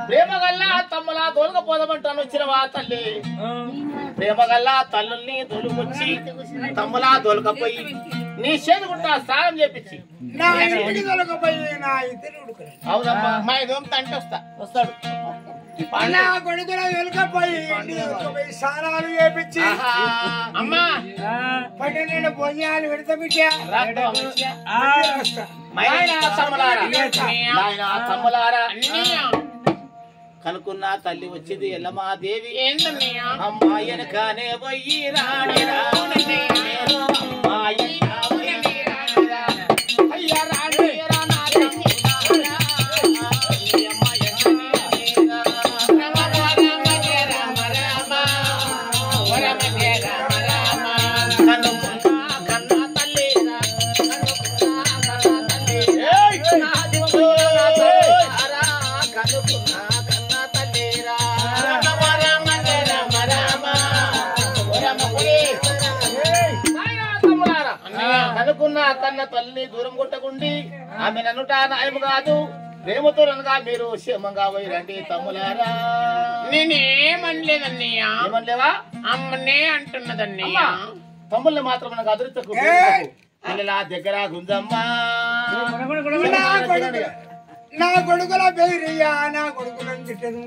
ప్రేమగల్లా తమ్ములా దొలకపోదామంటాను వచ్చినవా తల్లి ప్రేమగల్లా తల్లుల్ని దొలుకొచ్చి తమ్ములా దొలకపోయి నీ చేతుకుంటా స్నానం చేపించి అవునమ్మా మా దోమత అంటే వస్తాడు కొడుకుల వెనుకపోయి స్నానాలు చేపించి అమ్మా పట్టణ భోజనాలు పెడతా తమ్ములారా కనుకున్న తల్లి వచ్చింది ఎల్లమ్మా దేవి అమ్మా వెనకనే పోయి రాణి కనుకున్న కన్న తల్లిని దూరం కొట్టకుండి ఆమె నన్నుట నాయము కాదు ప్రేమతో నన్నుగా మీరు క్షేమంగా పోయి రండి తమ్ములారా. నేనేమనలేదన్నయ్యా. ఏమనలేవా? అమ్మనే అంటున్నదన్నయ్య. తమ్ముల్ని మాత్రం నాకు అదృష్టకు పిల్లల దగ్గర గుంజమ్మా నా కొడుకుల పేరయ్యా నా కొడుకులను తిట్టను.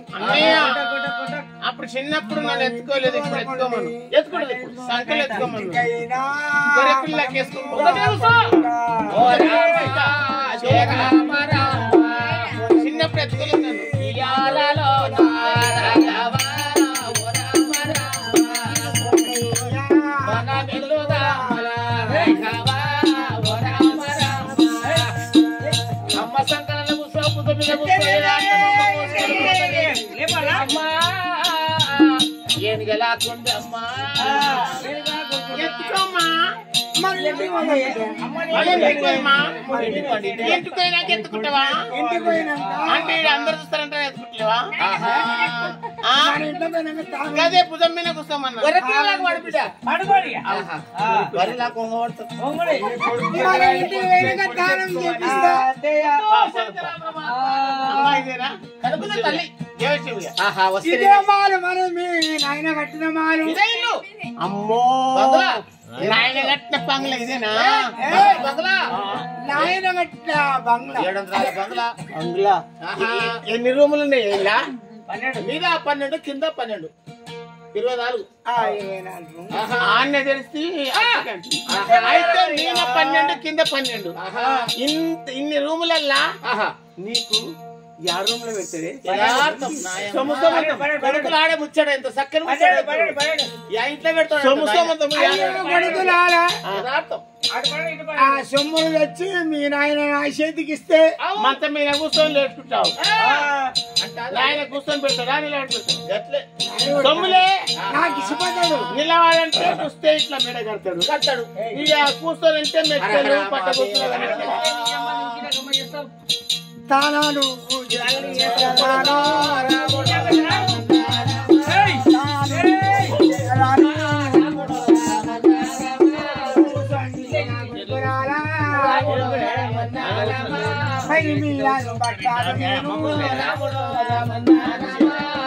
అప్పుడు చిన్నప్పుడు నన్ను ఎత్తుకోలేదు, ఇప్పుడు ఎత్తుకోమను. ఎత్తుకోలేదు, సంకలు ఎత్తుకోమను. చిన్నప్పుడు ఎత్తుకోలేదు అమ్మ సంకల ఏనుగలాకుంది అమ్మా ఎత్తుకోమ్మా. ఇంటికి ఎత్తుకుంటావా అంటే అందరు చూస్తారంటే ఎత్తుకుంటావా? అదే భుజం మీద కూర్చోమన్నా. నాయన కట్టిన మాలు అమ్మో నాయన కట్టిన బంగ్లా ఇదేనా? నాయన కట్టిన బంగ్లా 700 బంగ్లా. ఎన్ని రూములు ఉన్నాయి? ఇలా 12 మీద 12 కింద 12 24. ఆన్నే తెలిసి అయితే మీద 12 కింద 12 ఇన్ని రూములల్లా నీకు 6 రూములు పెడతాడే కొడుకులు ఆడే ముచ్చాడు ఎంత చక్కని ఇంట్లో పెడతాడు సొమ్ములు తెచ్చి మీ నాయన నా చేతికి ఇస్తే మొత్తం మీద కూర్చొని లేచుకుంటావు. ఆయన కూర్చొని పెడతాడా నిలబెడతాడు? సొమ్ములే నాకు ఇష్టపడ్డాడు. నిలవాలంటే చూస్తే ఇట్లా మెడ కడతాడు. ఇక కూర్చోనంటే మెట్టలు పట్ట తానాలు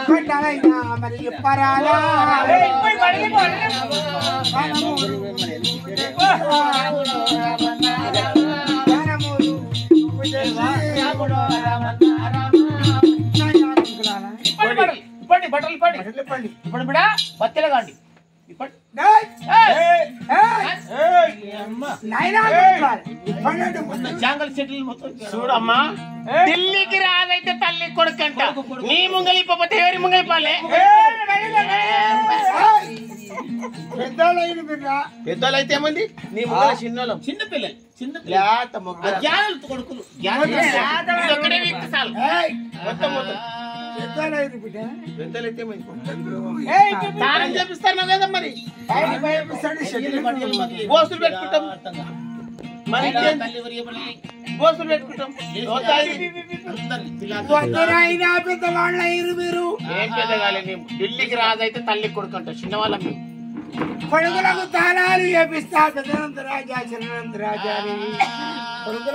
పట్టాలైనా మరి పరాలా బట్టలు ఇప్పండి ఇప్పుడు బిడా బత్తెల కాండి జాంగల్ సెటిల్ మొత్తం చూడమ్మా. ఢిల్లీకి రాదైతే తల్లి కొడుకంట. నీ ముంగలిపోతే ఎవరి ముంగలిపాలే? పెద్దోళ్ళు అయితే ఏమంది నీ ముంగల చిన్నోళ్ళం చిన్న పిల్లలు కొడుకులు ఒక్కడే వ్యక్తి చాలు. మొత్తం పెద్దలైతే తానం చేపిస్తాను కదా మరి. గోసులు పెట్టుకుంటాం మరి గోసులు పెట్టుకుంటాం. పెద్దవాళ్ళ మీరు ఏం పెద్దగాలి? ఢిల్లీకి రాదైతే తల్లి కొడుకంట చిన్నవాళ్ళం మేము. కొడుకులకు తాళాలు చేపిస్తా పెద్దనంత రాజా చిన్నంత రాజా కొడుకుల